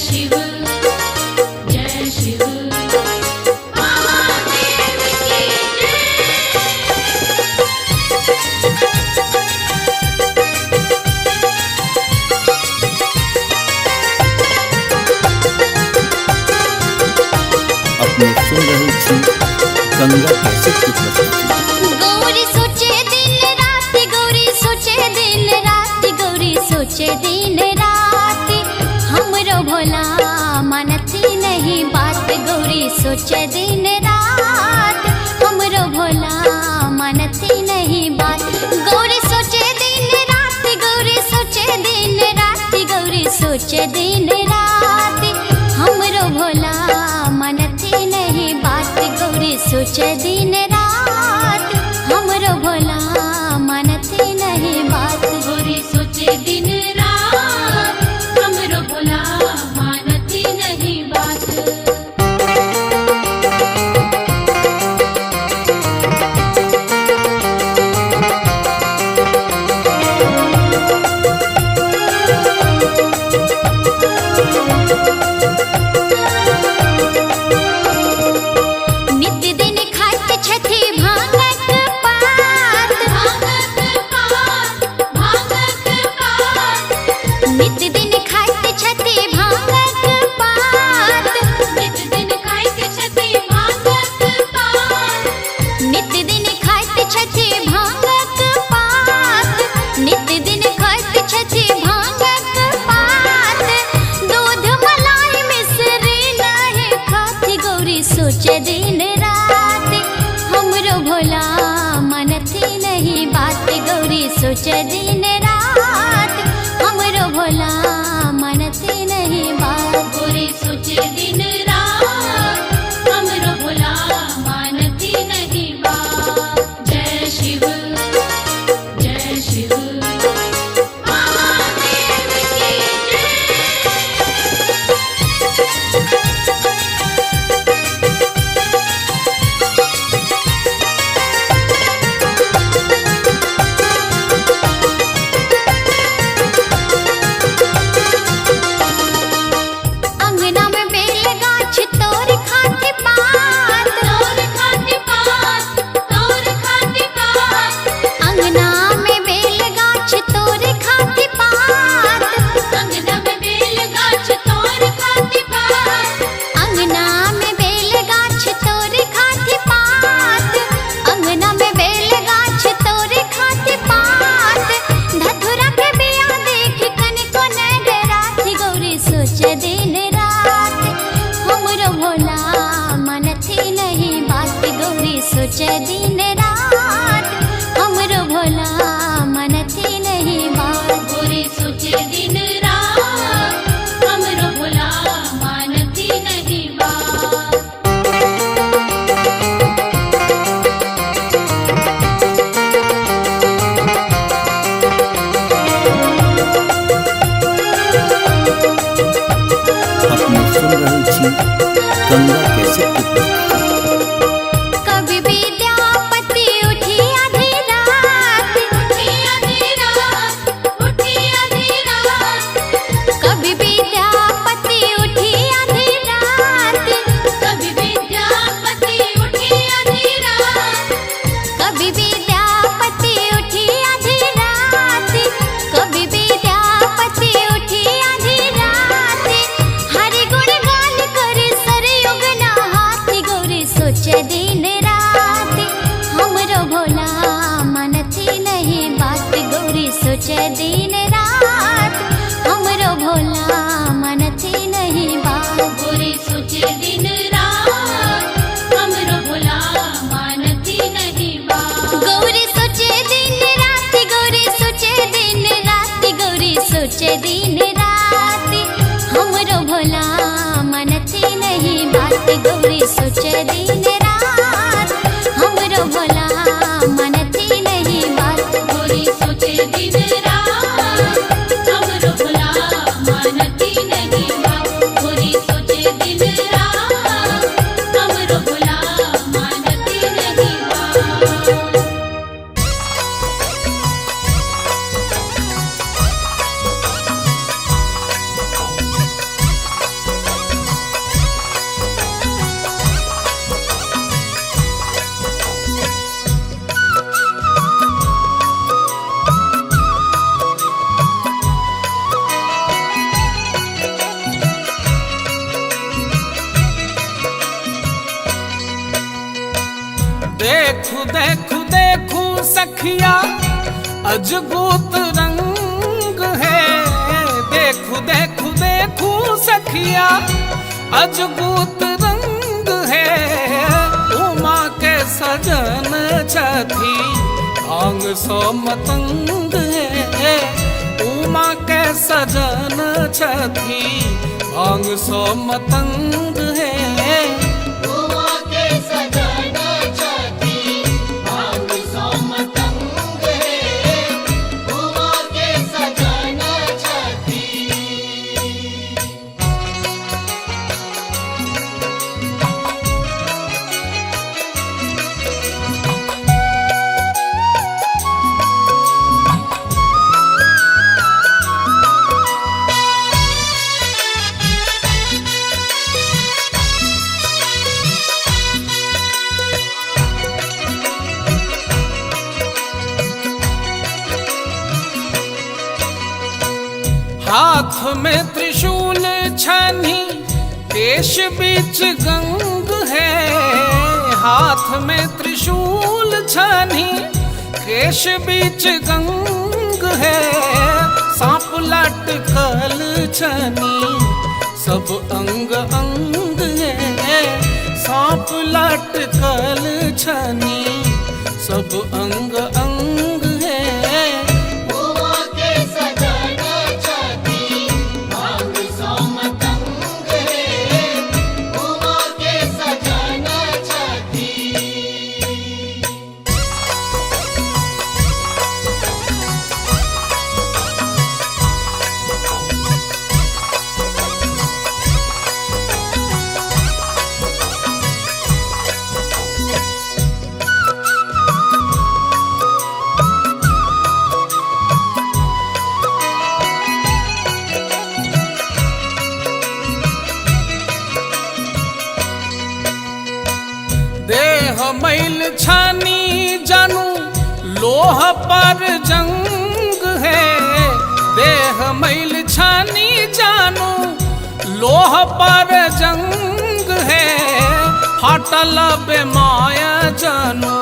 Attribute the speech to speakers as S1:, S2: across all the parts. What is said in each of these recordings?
S1: शिव जय शिव महादेव की
S2: अपने सुन रहे छी गंगा कैसेट की प्रस्तुति।
S3: गौरी सोचे दिन रात, गौरी सोचे दिन रात, गौरी सोचे दिन रात, हमरो भोला मानती नहीं बात। गौरी सोचे दिन रात, हमरो भोला मानती नहीं बात। गौरी सोचे दिन रात, गौरी सोचे दिन रात, गौरी सोचे दिन रात, हमरो भोला मानती नहीं बात। गौरी सोचे दिन रात, हमरो भोला मानती नहीं बात।
S1: गौरी सोचे दिन रात हमरो भोला मानती नहीं बात।
S3: नित्य दिन खात छथि भांगक पात,
S1: भांगक पात भांगक पात
S3: नित्य दिन खात छथि भांगक पात,
S1: नित दिन खाइत छथि भांगक पात।
S3: नित्य दिन खात छथि भांगक पात, नित्य दिन खात छथि भांगक पात। दूध मलाई मिश्री नहीं खाती, गौरी सोचे दिन रात, हमरो भोला मानती नहीं बात। गौरी सोचे दिन रात, हमरो भोला मानती नहीं बात।
S1: गौरी सोचे दिन रात हमरो भोला मानती नहीं बात। जय शिव जय शिव महादेव की
S3: अंगना में बेल गाछ तोर खाते पात,
S1: तोर खाते पात तोर खाते पात।
S3: अंगना में बेल गाछ तोर खाते पात,
S1: अंगना में बेल गाछ तोर खाते पात।
S3: अंगना में बेल गाछ तोर खाते पात, अंगना में बेल गाछ तोर खाते पात। धतुरा के बिया देख कनिको न डराती, गौरी सोचे दिन रात, हमरो भोला मानती नहीं बात। गौरी सोचे दिन रात, हमरो भोला मानती नहीं बात।
S1: गौरी सोचे दिन रात हमरो भोला मानती नहीं बात।
S2: अपने सुन रहे छी गंगा कैसेट की प्रस्तुति।
S3: कभी विद्यापति उठी आधी रात,
S1: उठी आधी रात उठी आधी रात।
S3: कभी विद्यापति उठी आधी रात,
S1: कभी विद्यापति उठी आधी रात।
S3: कभी विद्यापति उठी आधी रात, कभी विद्यापति उठी आधी रात। हरि गुण गान करे सरयुग नहाती, गौरी सोचे दिन रात, हमरो भोला मानती नहीं बात। गौरी सोचे दिन रात, हमरो भोला मानती नहीं बात।
S1: गौरी सोचे दिन रात हमरो भोला मानती नहीं बात।
S3: गौरी सोचे दिन रात, गौरी सोचे दिन रात, गौरी सोचे दिन रात, हमरो भोला मानती नहीं बात। गौरी सोचे दिन रात, हमरो भोला मानती नहीं बात।
S1: गौरी सोचे दिन रात हमरो भोला मानती नहीं बात। गौरी सोचे दिन रात हमरो भोला मानती नहीं बात।
S4: देखू देखू देखू सखिया अजगूत रंग है। देखू देखू देखू सखिया अजगूत रंग है। उमा के सजन छथी भांग सो मतंग है। उमा के सजन छथी भांग सो मतंग है।
S1: उमा के सजन छथी भांग सो मतंग है। उमा के सजन छथी।
S4: हाथ में त्रिशूल छनी केश बीच गंग है। हाथ में त्रिशूल छनी केश बीच गंग है। सांप लटकल छनी सब अंग अंग है। सांप लटकल छनी सब अंग अंग है।
S1: उमा के सजन छथी भांग सो मतंग है। उमा के सजन छथी।
S4: देह मैल छानी जानू लोह पर जंग है। देह मैल छानी जानू लोह पर जंग है। फाटल बेमाया जानू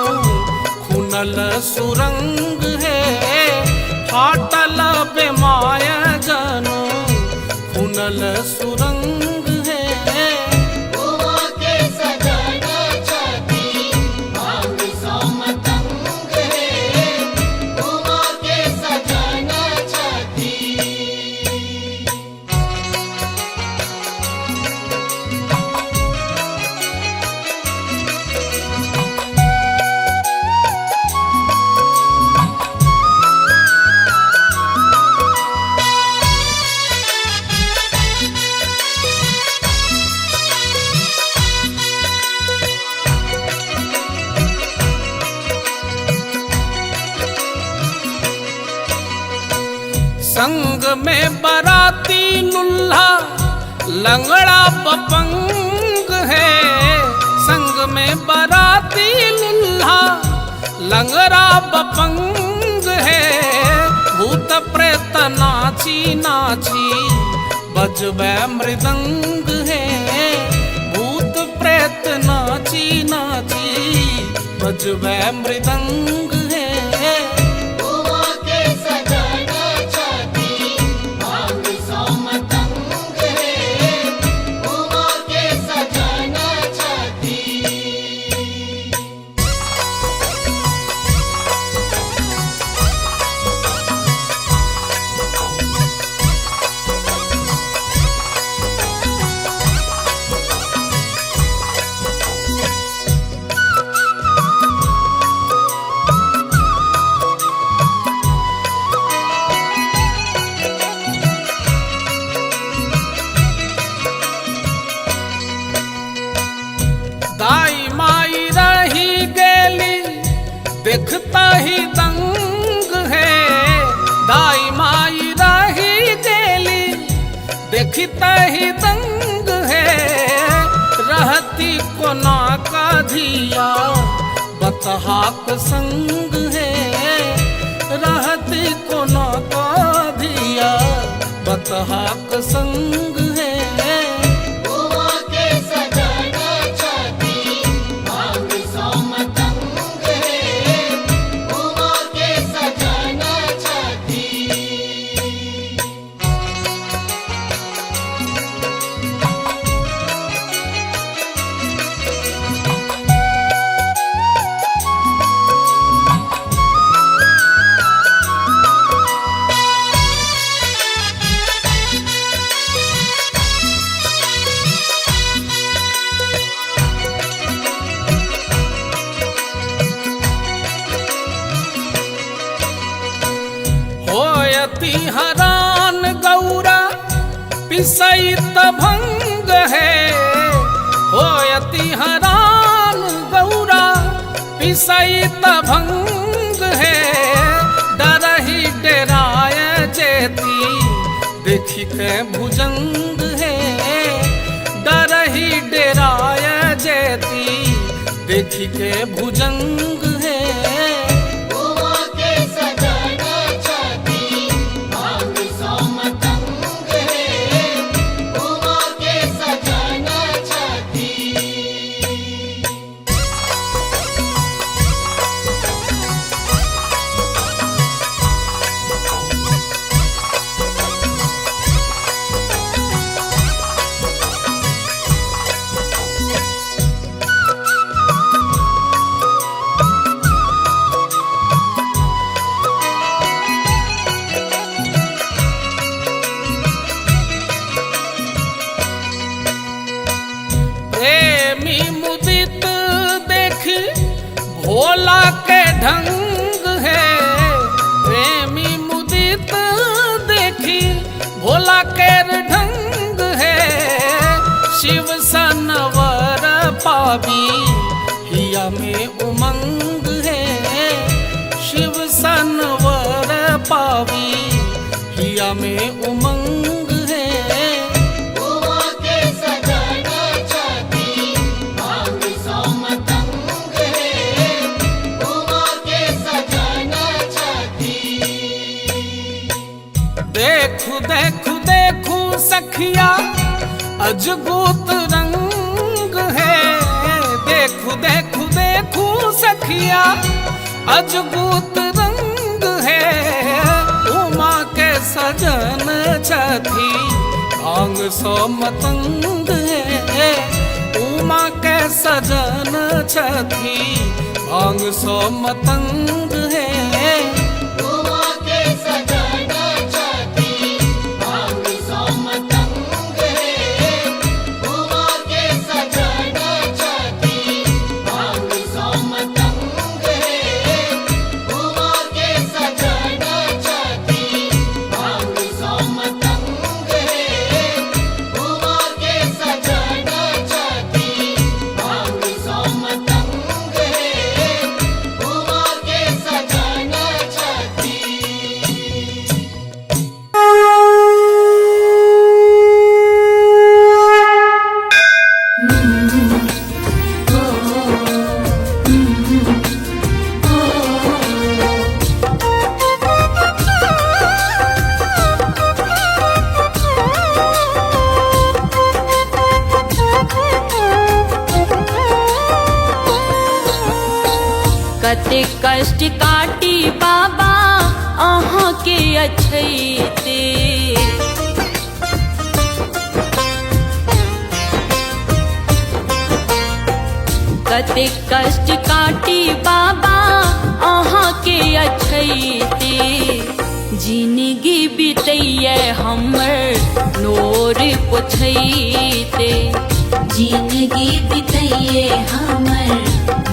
S4: खुनल सुरंग है। फाटल बेमाया जानू खुनल सुरंग है।
S1: उमा के सजन छथी भांग सो मतंग है। उमा के सजन छथी।
S4: संग में बराती लुल्हा लंगड़ा बपंग है। संग में बराती लुल्हा लंगड़ा बपंग है। भूत प्रेत नाची नाची बजबै मृदंग है। भूत प्रेत नाची नाची बजबै मृदंग है।
S1: उमा के सजन छथी भांग सो मतंग है। उमा के सजन छथी।
S4: दाई माई रही गेली देखता ही दंग है। दाई माई रही गेली देखता ही दंग है। रहती कोना का धिया बतहाक संग है। रहती कोना का धिया बतहाक संग है।
S1: उमा के सजन छथी भांग सो मतंग
S4: पिसैत भंग है होयति हरान गौरा पिसैत भंग है डरहि डेराय जेती देखी के भुजंग है डरहि डेराय जेती देखी के भुजंग है
S1: बुआ के सजना छाती भांग सो मतंग है बुआ के सजना छाती
S4: प्रेमी मुदित देखी भोला के ढंग है प्रेमी मुदित देखी भोला के ढंग है शिव सनवर पावी हिया में उमंग है शिव सनवर पावी हिया में उमंग है
S1: बुआ के सजना छाती भांग सो मतंग है बुआ के सजना छाती
S4: देखू देखू देखू सखिया अजगूत रंग है देखू देखू देखू सखिया अजगूत रंग है उमा के सजन छथी भांग सो मतंग है उमा के सजन छथी भांग सो मतंग है
S1: बुआ के सजना छाती भांग सो मतंग है बुआ के सजना छाती भांग सो मतंग है बुआ के सजना छाती भांग सो मतंग है बुआ के सजना छाती भांग सो मतंग है बुआ के सजना छाती
S5: कते कष्ट काटी बाबा अहाँ के अछैते कते कष्ट काटी बाबा अहाँ के अछैते जिंदगी बितैये हमर नोर पोछैते
S6: जिंदगी बितैये हमर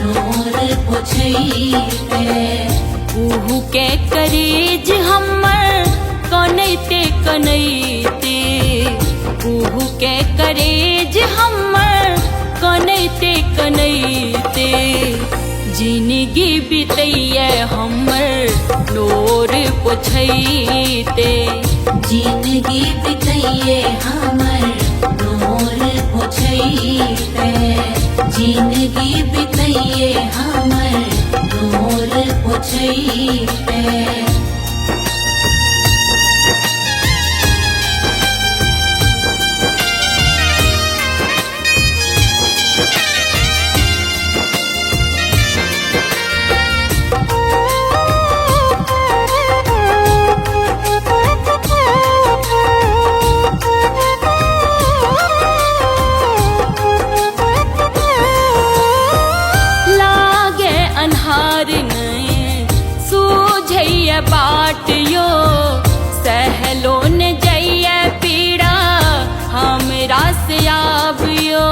S6: नोर पोछैते
S5: उहू के करेज हमर कनैते कनैते उहू के करेज हमर कनैते कनैते जिंदगी बितैये हमर नोर पोछैते
S6: जिंदगी बितैये हमर नोर पोछैते जिंदगी बितैये हमर नोर पोछैते
S5: लागे अन्हार नए सूझैया बाट यो सहलो न जइया पीड़ा हमरा से आबियो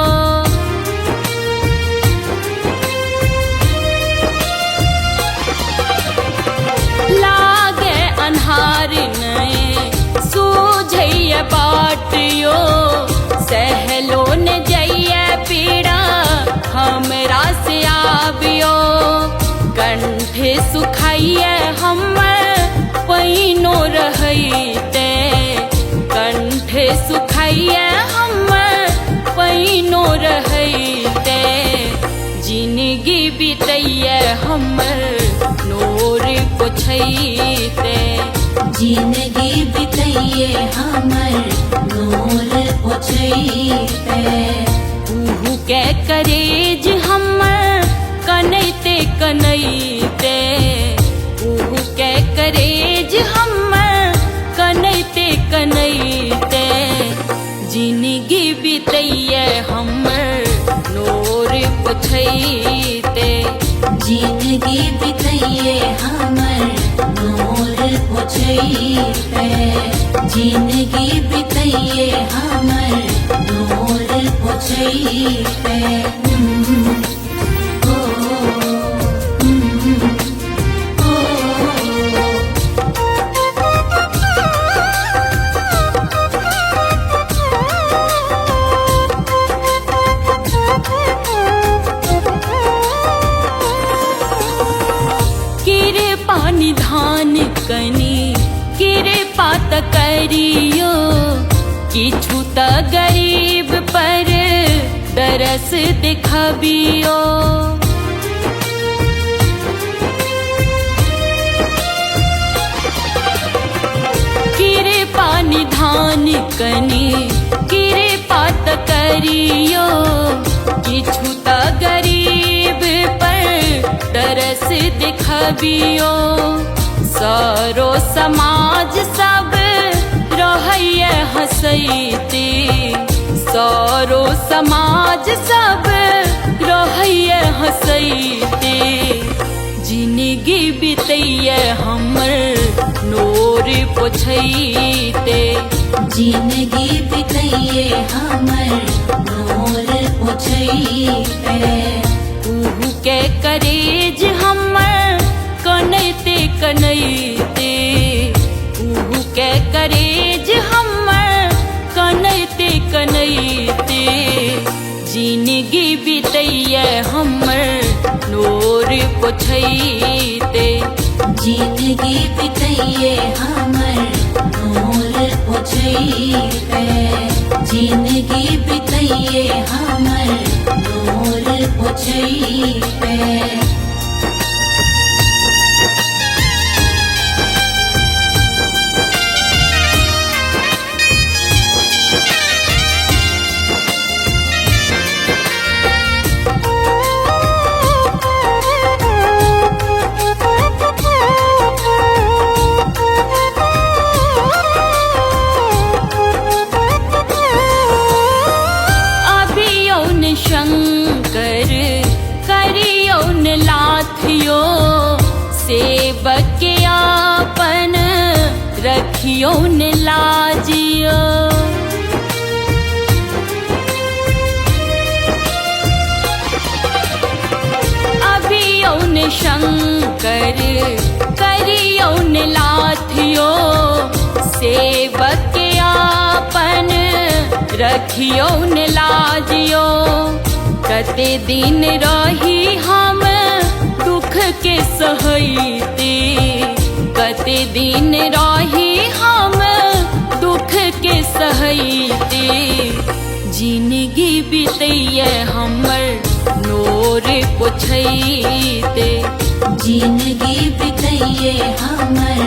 S5: लागे अन्हार नए सूझैया बाट बाटियो सहलो न जइए पीड़ा हमरा से आबियो कंठ सुखाइए हम पैनो रहते कंठ सुखाइए हम पैनो रहते जिंदगी बीतैये हमर नोर पोछैते
S6: जिंदगी बितैये हमर नूर पोछैते
S5: उहु के करेज हम कनैते कनैते उहु के करेज हम कनैते कनैते जिंदगी बीतैये हमर नोर पोछैते
S6: जिंदगी बितैये हमर नूर पोछैते जिंदगी बितैये हमर नूर पोछैते
S5: निधान कनी कृपा त करियो किछु त गरीब पर दरस दिखबियो कृपा निधान कनी कृपा त करियो किछु त गरीब पर दरस दिखबियो सारो समाज सब रहैये हंसैते सारो समाज सब रहैये हंसैते जिंदगी बीतैये हमर नोर पोछैते
S6: जिंदगी बितैये हमर नूर पोछैते
S5: उहु के करेज हम कनैते कनैते उहु के करेज हम कनैते कनैते जिंदगी बीतैये हमर नोर पोछैते
S6: जिंदगी बितैये हमर नूर पोछैते जिंदगी बितैये हमर नूर पोछैते
S5: शंकर करियो न लाथियो सेवक आपन रखियो न लाजियो अभियो न शंकर करियो न लाथियो सेवक आपन रखियो न लाजियो कते दिन रही हम दुख के सहैते कते दिन रही हम दुख के सहैते जिंदगी बीतैये हमर नोर पोछैते
S6: जिंदगी बितैये हमर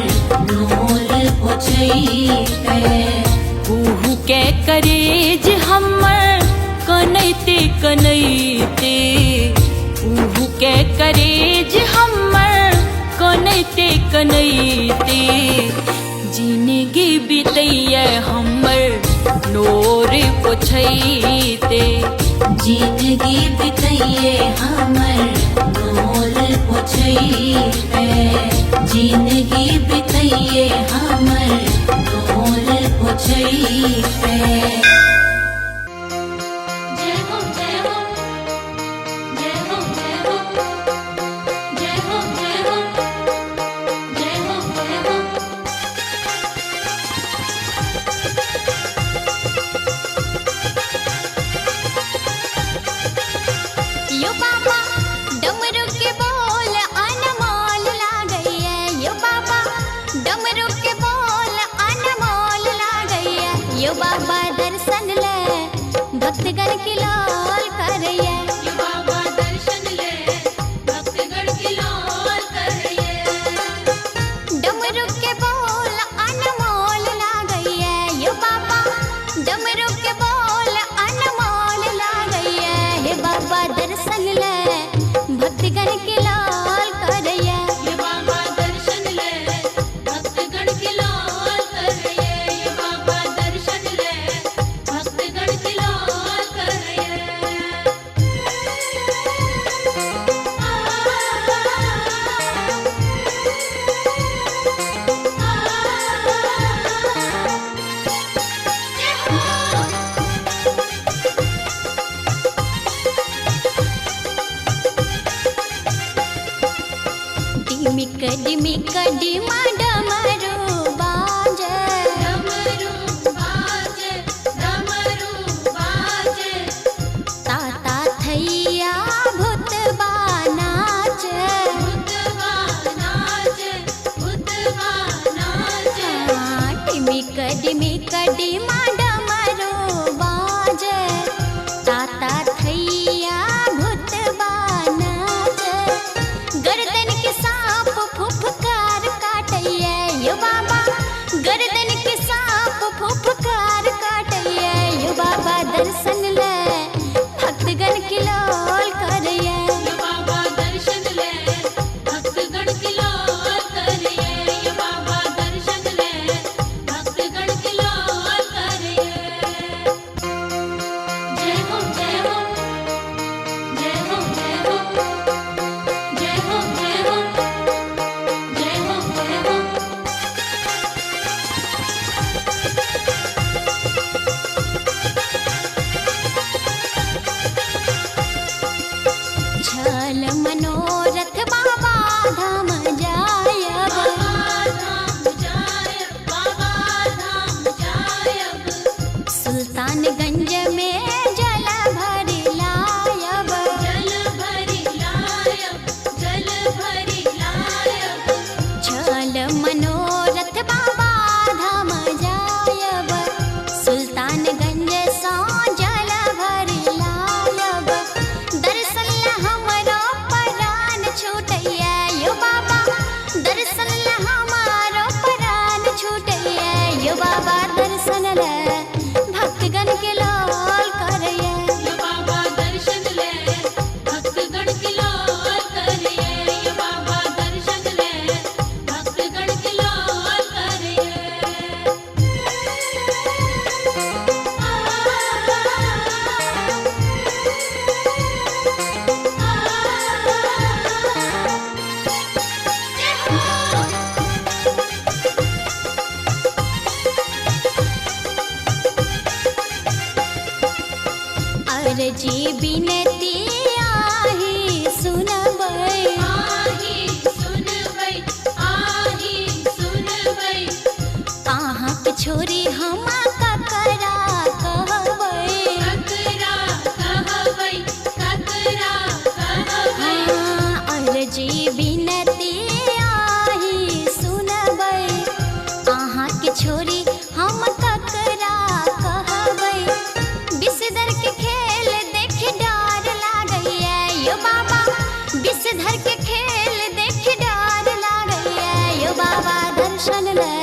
S6: नूर पोछैते
S5: उहु के करेज हम कनैते कनैते उहु के करेज हम कनैते कनैते जिंदगी बीतैये हमर नोर पोछैते
S6: जिंदगी बितैये हमर नूर पोछैते जिंदगी बितैये हमर नूर पोछैते
S1: जय हो जय हो जय हो जय हो जय हो जय हो जय हो जय हो
S3: भक्तगण की लाल करिए।
S1: ये बाबा दर्शन ले भक्तगण की लाल करिए।
S3: डमरू के बोल अनमोल लागइए यो बाबा, डमरू के बोल अनमोल लागइए। हे बाबा दर्शन ले भक्तगण की लाल करिए।
S1: ये बाबा दर्शन ले भक्तगण की लाल करिए। ये बाबा दर्शन ले भक्तगण की लाल करिए।
S3: डिमिक डिमिक डिमा डमरू बाजे,
S1: डमरू बाजे, डमरू बाजे।
S3: ताता थैया भूतबा नाचे।
S1: भूतबा नाचे, भूतबा नाचे।
S3: डिमिक डिमिक डिमा डमरू बाजे, ताता थैया भूतबा नाचे। गर्दन के सांप फुफकार काटइए यो बाबा, गर्दन के सांप फुफकार काटइए यो बाबा दर्शन ले भक्तगण की लाल करिए।
S1: ये बाबा दर्शन ले भक्तगण की लाल करिए। ये बाबा दर्शन ले भक्तगण की लाल करिए। जय हो जय हो जय हो जय हो जय हो जय हो जय हो जय हो।
S3: छल मनोरथ बाबा धाम जायब,
S1: बाबा धाम जाय, बाबा धाम जायब।
S3: सुल्तानगंज में जल भर लायब।
S1: जल भरी लायब, जल भरी लायब।
S3: छल मनोरथ बाबा धाम जायब, सुल्तानगंज सो जल भर लायब। दर्शन ला हमरो प्राण छूटइए यो बाबा, दर्शन ला हमारो प्राण छूटइए यो बाबा दर्शन ले भक्तगण के लाल करिए।
S1: ये बाबा दर्शन ले भक्तगण की लाल करिए। ये बाबा दर्शन ले भक्तगण की लाल करिए।
S3: अर्जी बिनती आही सुनबै,
S1: आही सुनबै, आही सुनबै।
S3: कहाँ के छोरी हम ककरा कहबै।
S1: ककरा कहबै, ककरा कहबै।
S3: अर्जी बिनती आही सुनबै, कहाँ के छोरी हम ककरा कहबै। विषधर के खेल देख डर लागइए यो बाबा, विषधर के खेल देख डर लागइए यो बाबा दर्शन ले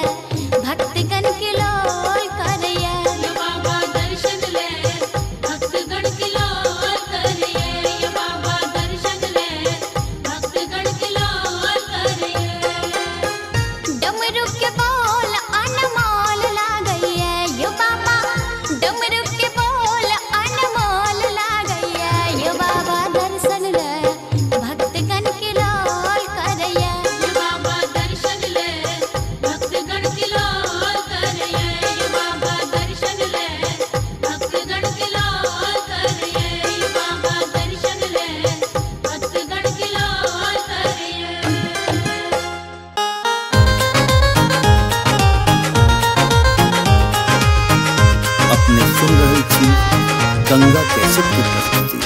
S3: भक्तगण की लाल करिए।
S1: ये बाबा दर्शन ले भक्तगण की लाल करिए। ये बाबा दर्शन ले भक्तगण की लाल करिए।
S3: डमरू के बोल अनमोल लागइए यो बाबा, डमरू के बोल अनमोल लागइए यो बाबा दर्शन ले भक्तगण की लाल करिए।
S1: ये बाबा दर्शन ले भक्तगण की लाल करिए। ये बाबा दर्शन ले भक्तगण की लाल करिए। ये बाबा दर्शन ले भक्तगण की लाल करिए।
S2: अपने सुन रही थी गंगा कैसेट की प्रस्तुति।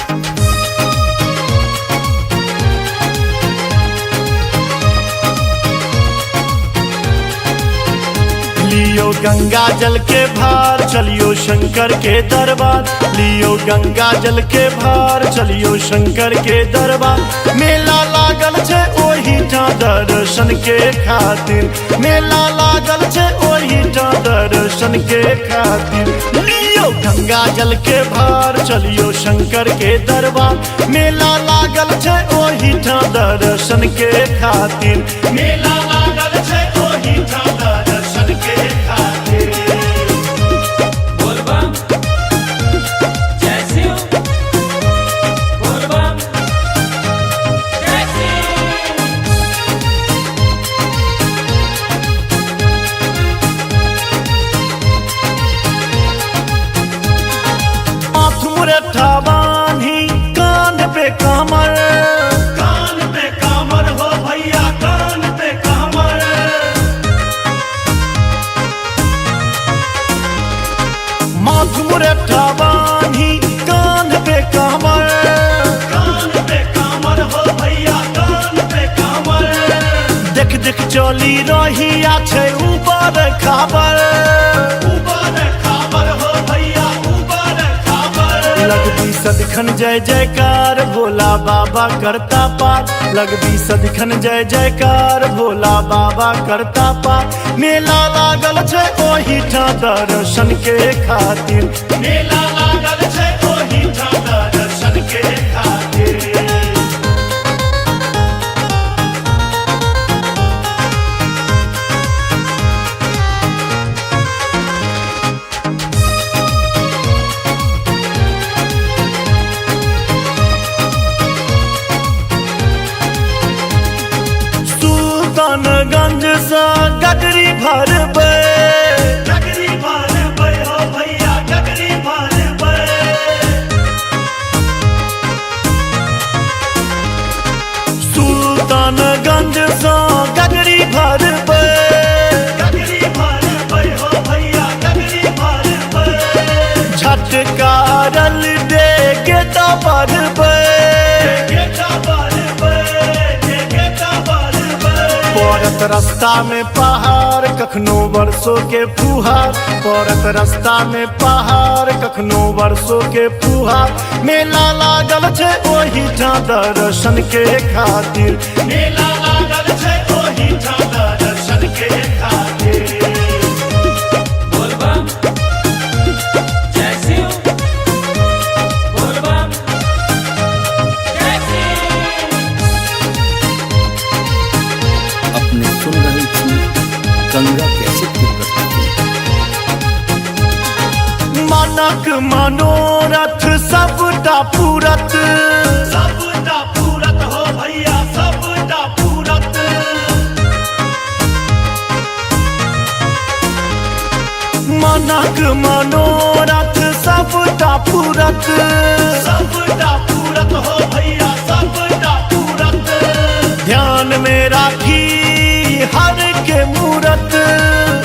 S7: लियो गंगा जल के भार चलियो शंकर के दरबार, लियो गंगा जल के भार चलियो शंकर के दरबार। मेला लागल छे ओही ठां दर्शन के खातिर, मेला लागल छे ओही ठां दर्शन के खातिर। लियो गंगा जल के भार चलियो शंकर के दरबार, मेला लागल छे ओही ठां दर्शन के खातिर, मेला लागल छे ओही ठां दर्शन के खातिर।
S8: बोल बम जय शिव, बोल बम जय शिव।
S7: माथ मुरठा बांधी कान पे कमर, कान पे कमर हो भैया कान पे कमर। माथ मुरठा बांधी कान पे कमर, कान पे कमर हो भैया कान पे कमर। देख देख चली रही आछे ऊपर खबर, ऊपर खबर हो भैया ऊपर खबर। लगदी सदखन जय जयकार भोला बाबा करता पार, लगदी सदखन जय जयकार भोला बाबा करता पार। मेला लागल छे ओही ठां दर्शन के खातिर, मेला लागल छे ओही ठां दर्शन के खातिर। सुल्तानगंज सा गगरी भरबै, गगरी भरबै हो भैया गगरी भरबै। सुल्तानगंज सा गगरी भरबै, गगरी भरबै हो भैया गगरी भरबै। झटकारल दे गेटा भरबै, गेटा भरबै, गेटा भरबै। पड़त रास्ता में पहाड़ कखनो वर्षों के फुहार, पड़त रास्ता में पहाड़ कखनो वर्षों के फुहार। मेला लागल छे ओही ठां दर्शन के खातिर, मेला लागल छे ओही ठां दर्शन के खातिर।
S8: बोल बम जय शिव, बोल बम जय शिव।
S2: अपने सुन रहे थी गंगा कैसेट की प्रस्तुति।
S7: मानक मनोरथ सबटा पूरत, सबटा पूरत हो भैया सबटा पूरत। मानक मनोरथ सबटा पूरत, सबटा पूरत हो भैया सबटा पूरत। ध्यान में राखी हर के मूरत,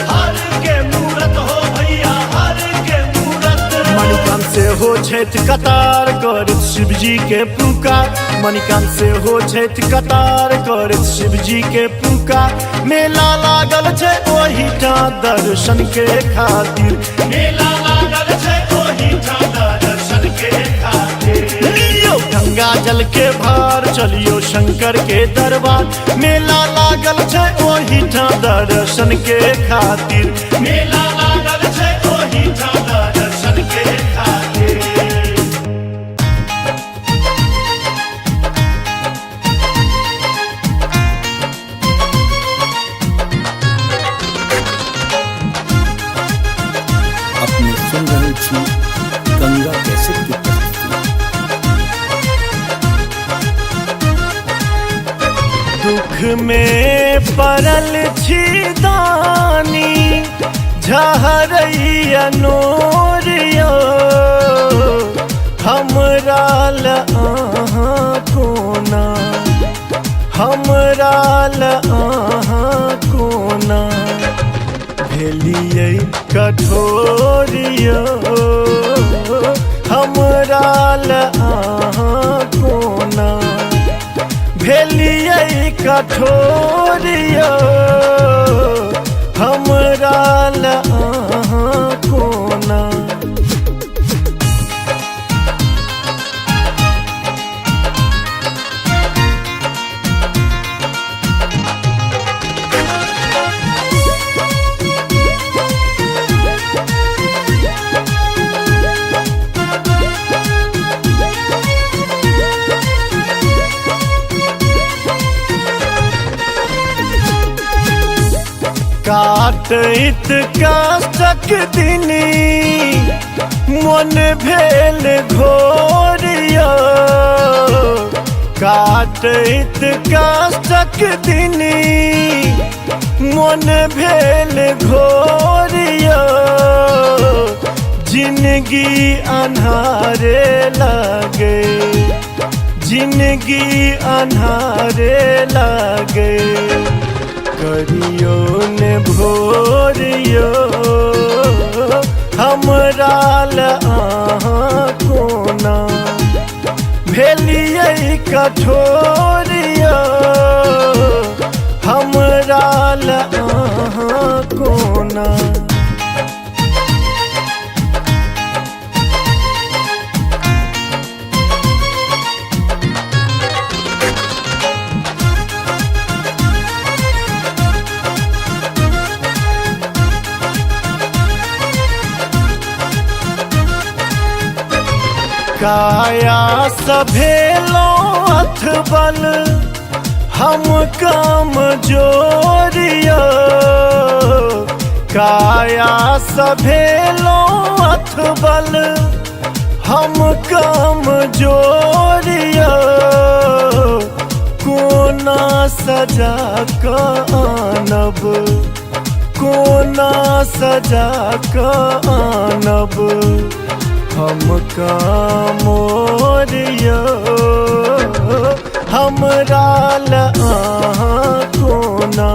S7: हर के मूरत हो भैया हर के मूरत। मणिकांत से हो छैठ कतार करत शिव जी के पुकार, मणिकांत से हो छैठ कतार करत शिव जी के पुकार। मेला लागल छे ओही ठां दर्शन के खातिर, मेला लागल छे ओही ठां दर्शन के खातिर। लियो गंगा जल के भार चलियो शंकर के दरबार, मेला लागल छे ओही ठां दर्शन के खातिर, मेला लागल छे ओही ठां दर्शन के खातिर।
S2: अपने सुन रहे थी गंगा कैसेट की प्रस्तुति।
S7: दुख में पड़ल छी दानी झहरैया नोरियो, हमरा ल अहाँ कोना, हमरा ल अहाँ कोना। भेलियै कठोरियो, हमरा ल अहाँ कोना। भेलियै कठोरियो, हमरा ल काटैत काष्ठक दिनी मन भेल घोरिया काटैत काष्ठक दिनी मन भेल घोरिया जिंदगी अन्हारे लागे जिंदगी अन्हारे लागे करियो ने भोरियो हमरा कोना भेलियै कठोरियो हमरा कोना काया सभेलो अथबल हम काम जोरिया काया सभेलो अथबल हम काम जोरिया कोना सजा का आनब कोना सजा का आनब हम कामोरिया हमरा कोना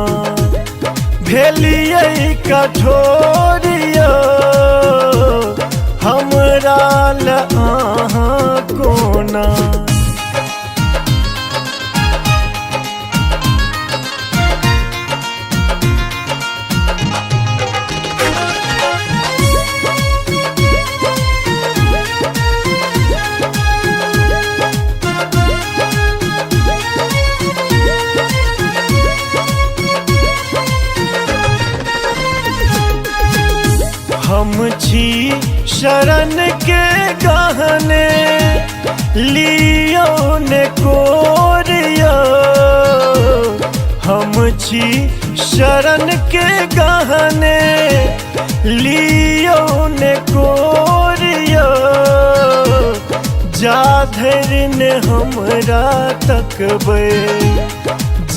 S7: भेलियै कठोरिया हमरा कोना हम छी शरण के गहने लियो ने कोरिया हम छी शरण के गहने लियो ने कोरिया जा धरि ने हमरा तकबै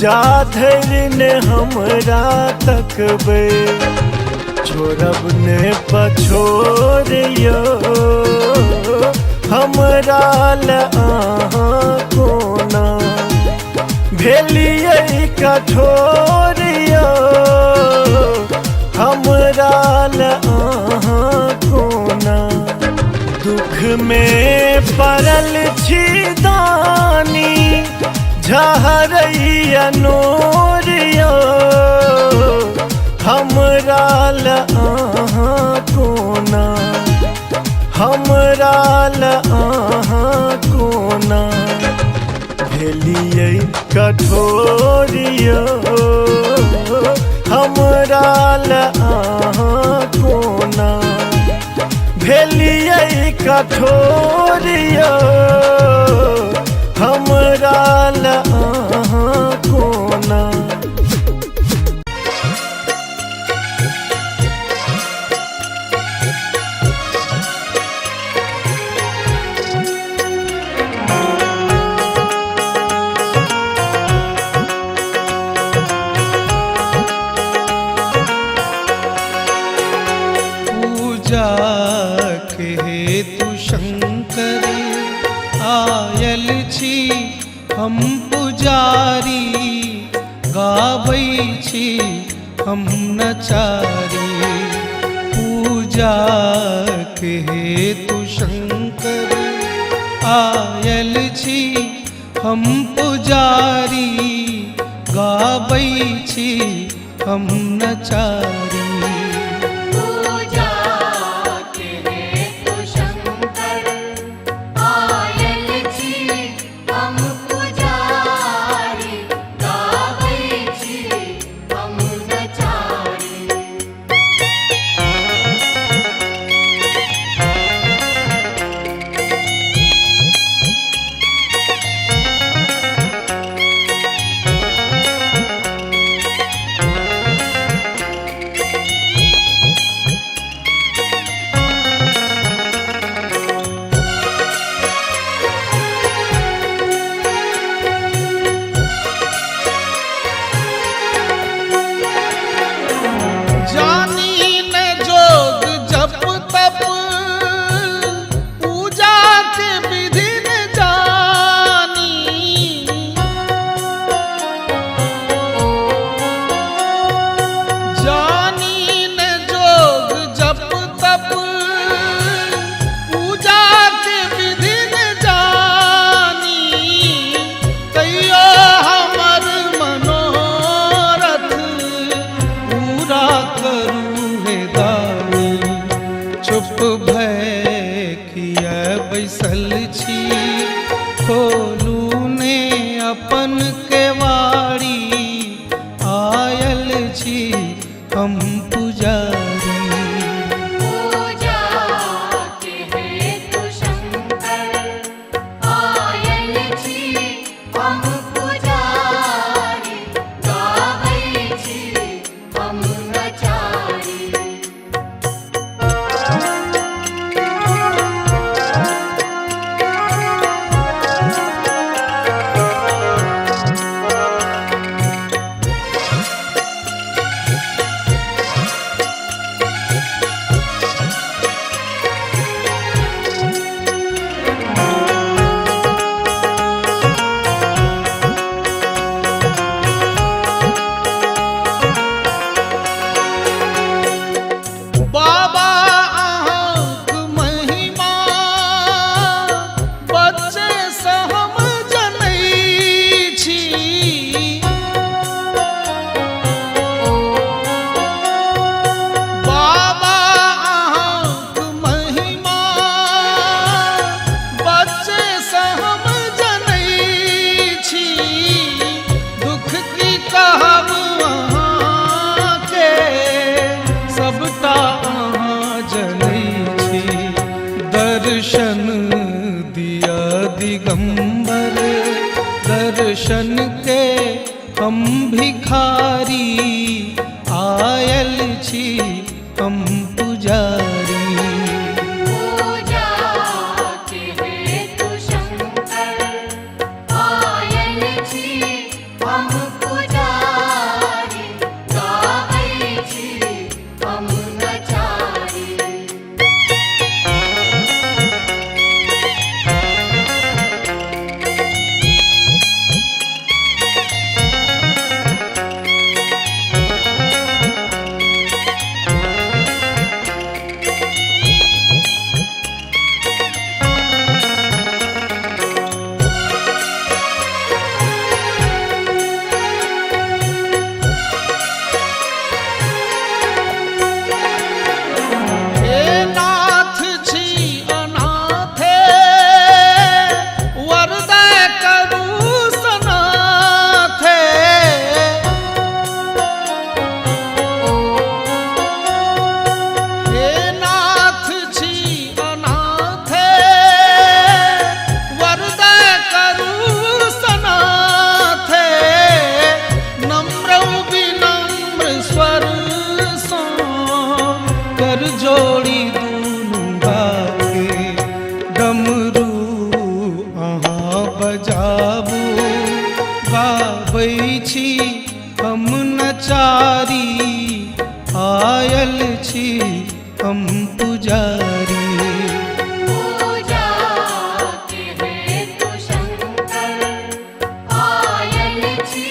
S7: जा धरि ने हमरा तकबै छोड़ब ने पछोरियो हमरा कोना भेलियै कठोरियो हमरा कोना दुख में पड़ल छी दानी झहरैया नोरियो हमरा कोना हमरा कोना भेलियै कठोरियो हमरा कोना भेलियै कठोरियो हमरा कोना
S9: के हेतु शंकर आयल छी हम पुजारी गाबै छी हम नचारी पूजा के हेतु शंकर आयल छी हम पुजारी गाबै छी हम नचारी बैसल छी खोलू ने अपन केवाड़ी आयल छी हम पुजारी
S1: पूजा के हेतु शंकर आयल छी हम पुजारी गाबै छी हम नचारी
S9: बाबा अहाँक महिमा बच्चे से हम जनै छी बाबा अहाँक महिमा बच्चे से हम जनै छी दुख की कहब अहाँके सबटा अहाँ जनै छी दर्शन दिया दिगंबर दर्शन के हम भिखारी आयल छी हम पुजारी
S1: पूजा के हेतु शंकर आयल छी हम पुजारी गाबै छी हम नचारी
S9: हे नाथ छी अनाथे वरदाय करू सनाथे हे नाथ छी अनाथे वरदाय करू सनाथे नम्र विनम्र स्वर सँ कर जोड़ी दूनु गाके डमरू अहाँ बजाबू गाबै छी हम नचारी आयल छी हम पुजारी
S1: पूजा के हेतु शंकर आयल छी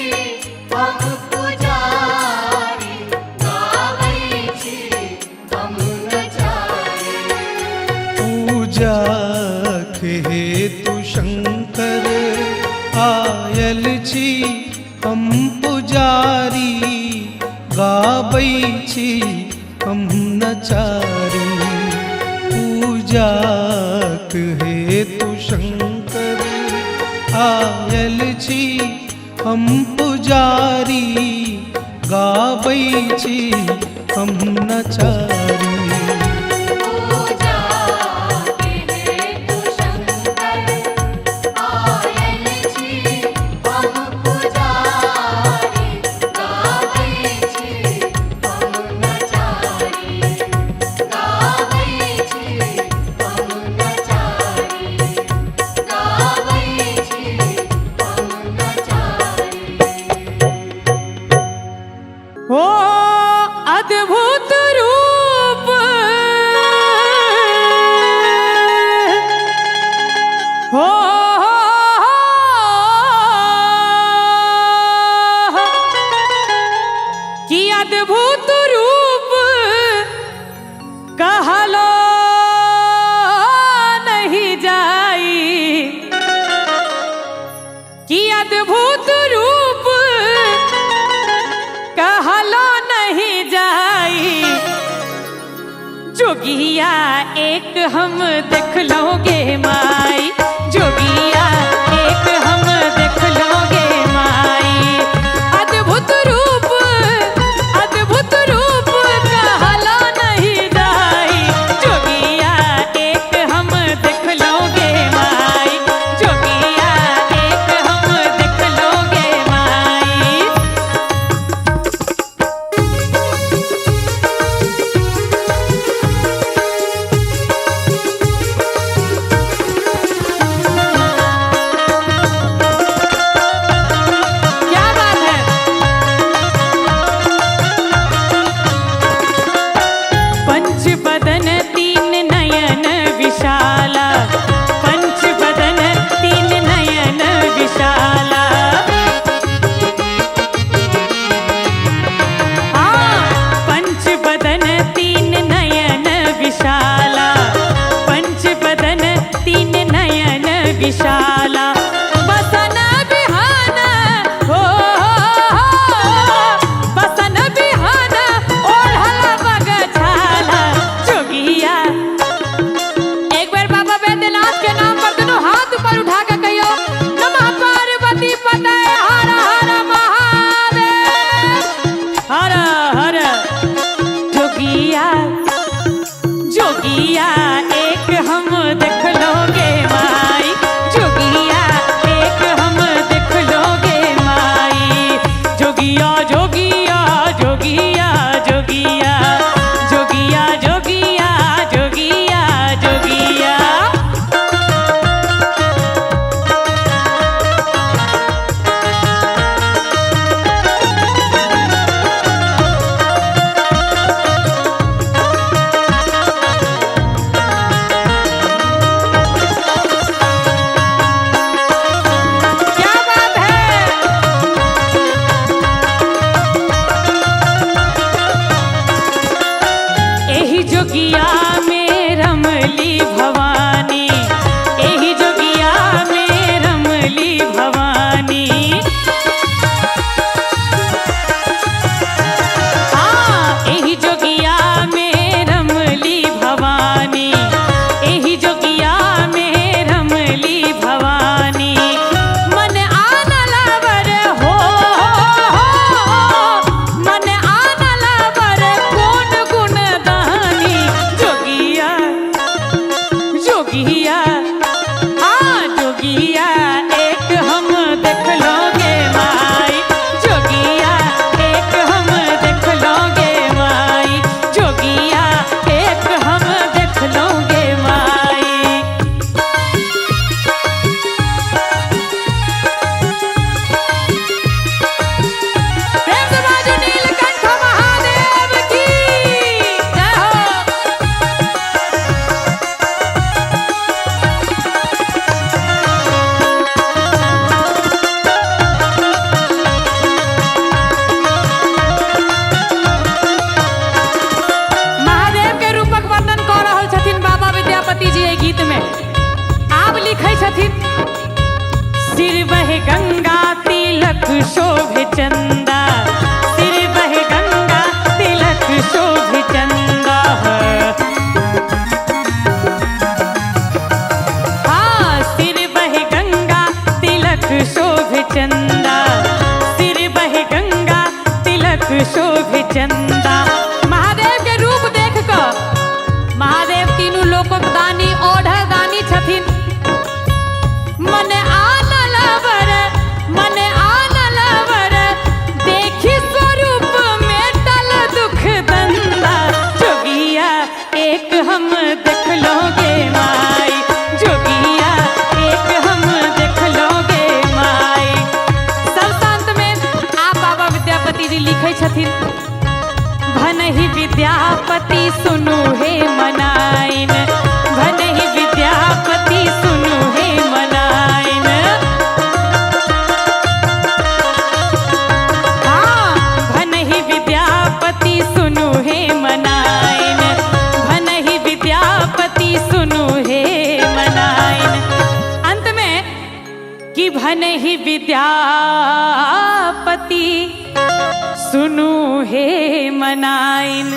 S1: हम पुजारी गाबै छी हम नचारी
S9: पूजा के हेतु शंकर आयल छी हम पुजारी गाबै छी हम नचारी पूजा के हेतु शंकर आयल छी हम पुजारी गाबै छी हम नचारी
S1: पूजा के हेतु शंकर आयल छी हम पुजारी गाबै छी हम नचारी गाबै छी हम नचारी गाबै छी हम नचारी
S5: ओ अद्भुत रूप जोगिया एक हम देख लोगे माई, जोगिया एक हम देख लोगे माई। अद्भुत रूप कहला नहीं जाई, जोगिया एक हम देख लोगे माई, जोगिया एक हम देख लोगे माई। क्या बात है। पंच बदन तीन नयन विशाला, पंच बदन तीन नयन विशाला। पंच बदन तीन नयन विशाला, पंच बदन तीन नयन विशाला। बसन बिहान हो, बसन बिहान ओढ़ल बगछाला। जोगिया एक बार बाबा बैद्यनाथ के नाम पर दोनों हाथ ऊपर उठा के कहियो, नमः पार्वती पतये हर हर महादेव, हर हर। जोगिया जोगिया एक हम देख लोगे माई, जोगिया एक हम देख लोगे माई। जोगिया जोगिया जोगिया जोगिया जोगिया जोगिया जोगिया जोगिया। क्या बात है। एही जोगिया में रमली भवानी, एही जोगिया में रमली भवानी। एही जोगिया में रमली भवानी, एही जोगिया में रमली भवानी। मन आनलवर हो, मन आनलवर कोन गुण दानी। जोगिया जोगिया जोगिया एक हम देख लोगे माई, जोगिया एक हम देख लोगे माई, जोगिया एक हम देख लोगे माई। प्रेम से बाजो नीलकंठ महादेव की जय हो। महादेव के रूपक वर्णन कऽ रहल छथिन बाबा विद्यापति जी एहि गीत में। आब लिखै छथिन, सिर बहे गंगा तिलक शोभे चंदा, सिर बहे गंगा तिलक शोभे चंदा। सिर बहे गंगा तिलक शोभे चंदा, सिर बहे गंगा तिलक शोभे चंदा। महादेव के रूप देख कर महादेव तीनों लोकक दानी ओढ़ दानी छथिन। मन आनलवर, मन आनलवर देखी स्वरूप में टल दुख दंदा। जोगिया एक हम देख लोगे माई, जोगिया एक हम देख लोगे माई। सब शांत में आप बाबा विद्यापति जी लिखे छथिन, भनहि विद्यापति सुनु हे मनाइन, भनहि विद्यापति सुनु हे मनाइन। भनहि विद्यापति सुनु हे मनाइन, भनहि विद्यापति सुनु हे मनाइन। अंत में कि भनहि विद्यापति सुनु हे मनाइन,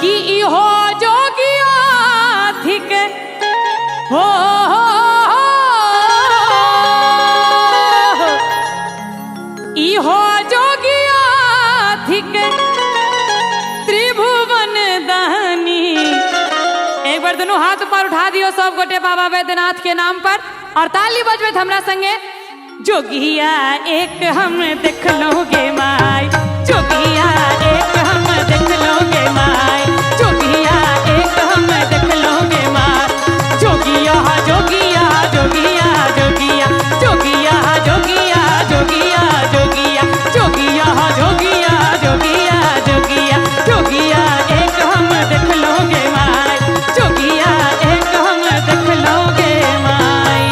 S5: कि इहो जोगिया थिक हो इहो जोगिया थिक त्रिभुवन दहनी। एक बार दोनों हाथ ऊपर उठा दियो सब गोटे बाबा वैद्यनाथ के नाम पर और ताली बजबे हमरा संगे। जोगिया एक हम देख लोगे माई, जोगिया एक हम देख लोगे माई, जोगिया एक हम देख लोगे माई। जोगिया जोगिया जोगिया जोगिया जोगिया जोगिया जोगिया जोगिया जोगिया जोगिया जोगिया जोगिया जोगिया एक हम देख लोगे माई, जोगिया एक हम देख लोगे माई।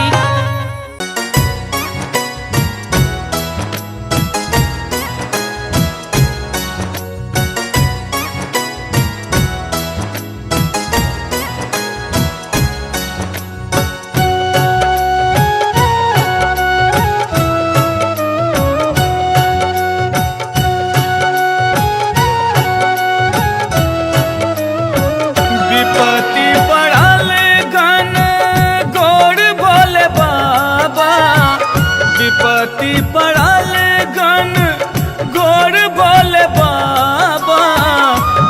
S7: विपत्ति पड़ल घन गोड़ भोले बाबा, विपत्ति पड़ल घन गोड़ भोले बाबा,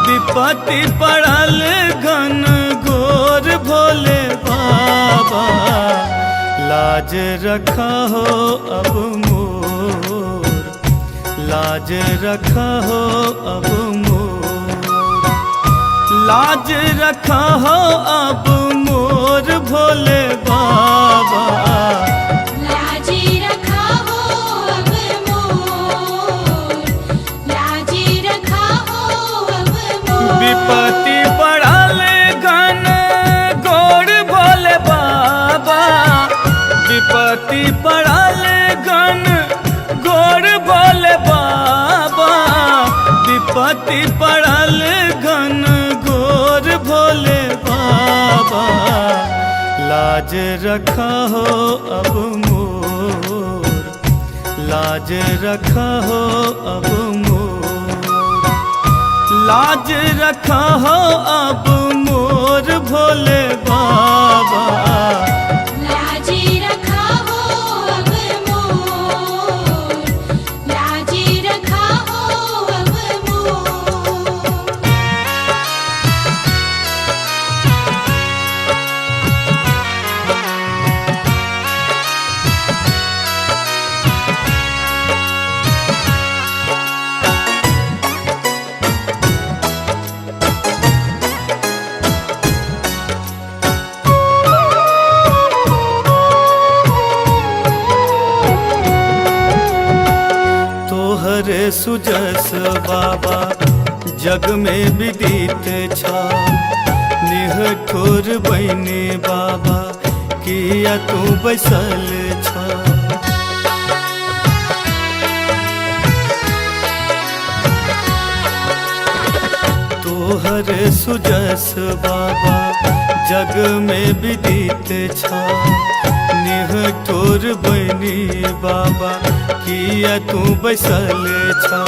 S7: विपत्ति पड़ल घन गोड़ भोले बाबा। लाज रखा हो अब मोर, लाज रखा हो अब मोर, लाज रखा हो अब मोर भोले बाबा।
S1: लाजी रखा हो अब मोर, लाजी रखा हो अब मोर।
S7: विपत्ति पड़ल घन गोड़ भोले बाबा, विपत्ति पड़ल घन गोड़ भोले बाबा, विपत्ति पड़ल घन गोड़ भोले बाबा। लाज रखा हो अब मोर, लाज रखा हो अब मोर, लाज रखा हो अब मोर भोले बाबा।
S1: लाजी रखा हो अब मोर, लाजी रखा हो अब मोर।
S7: तोहरे सुजस बाबा जग में विदित छा, निहठुर बहिने बाबा किया तू बैसल छा। तोहरे सुजस बाबा जग में विदित छा, निहठुर बहिनी बाबा किया तू बैसल छा।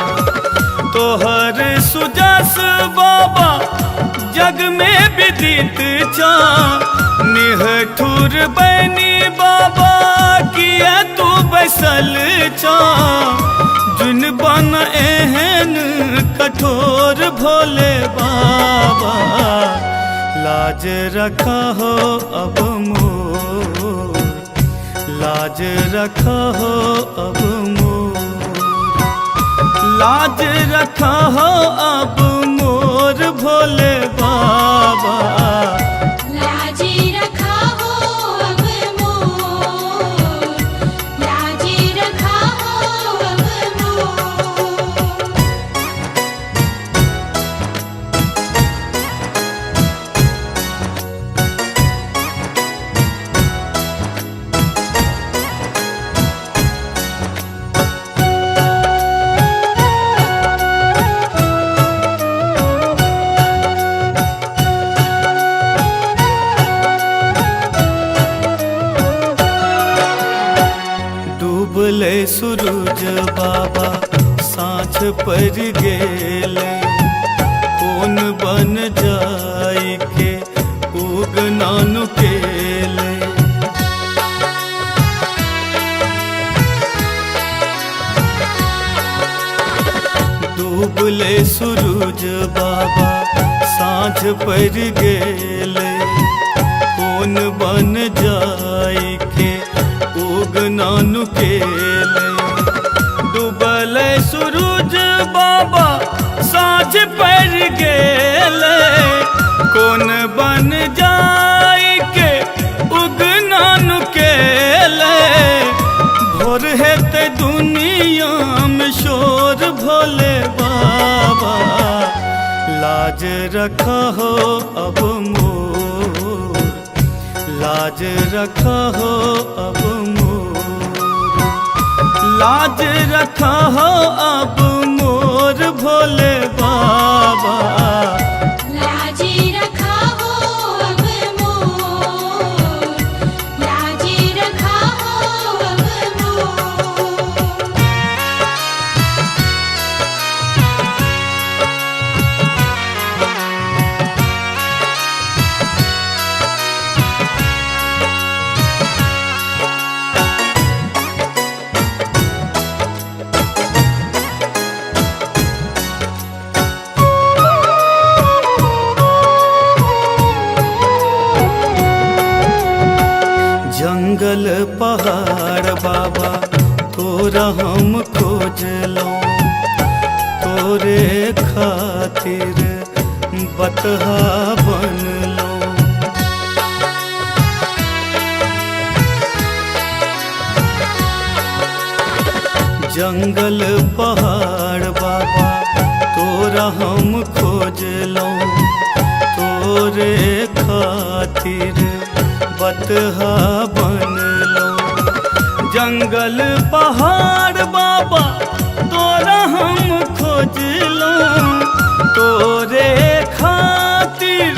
S7: तोहर सुजस बाबा जग में विदित छा, निहठुर बहिनी बाबा किया तू बैसल छा। जुन बन एहन कठोर भोले बाबा, लाज रखा हो अब मोर, लाज रखा हो अब मोर, लाज रखा हो अब मोर भोले बाबा।
S1: लाजी रखा हो अब मोर, लाजी रखा हो अब मोर।
S7: डूबले सूरज बाबा साँझ पर गेले, कौन बन जाई के उगनानु केले। डूबले सूरज बाबा साँझ पड़ गेले, कौन बन जाई के उगनानु केले। डूबले सूरज बाबा साँझ पड़ गेले, कौन बन जाई के उगनानु केले। भोर हेते दुनिया में शोर भोले बाबा, लाज रखा हो अब मोर, लाज रखा हो अब मोर, लाज रखा हो अब मोर भोले बाबा।
S1: लाजी रखा हो अब मोर, लाजी रखा हो अब मोर।
S7: जंगल पहाड़ बाबा तोरा हम खोजलो, तोरे खातिर बतहा बनलो। जंगल पहाड़ बाबा तोरा हम खोजलो, तोरे खातिर बतहा बनलो। जंगल पहाड़ बाबा तोरा हम खोजलो, तोरे खातिर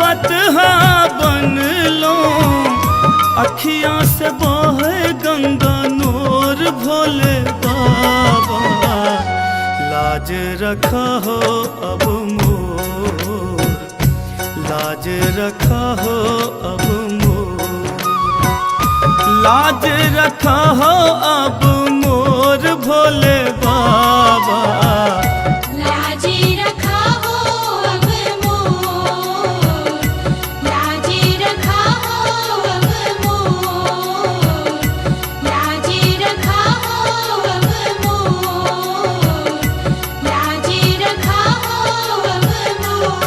S7: बतहा बनलो। अखियाँ से बहे गंगा नूर भोले बाबा, लाज रखा हो अब मोर, लाज रखा हो अब मोर, लाज रखा हो अब मोर भोले बाबा।
S1: लाजी रखा हो अब मोर, लाजी रखा हो अब मोर, लाजी रखा हो अब मोर, लाजी रखा हो अब मोर।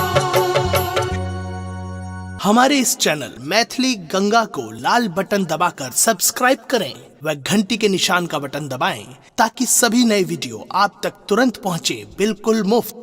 S10: हमारे इस चैनल मैथिली गंगा को लाल बटन दबाकर सब्सक्राइब करें व घंटी के निशान का बटन दबाएं ताकि सभी नए वीडियो आप तक तुरंत पहुंचे बिल्कुल मुफ्त।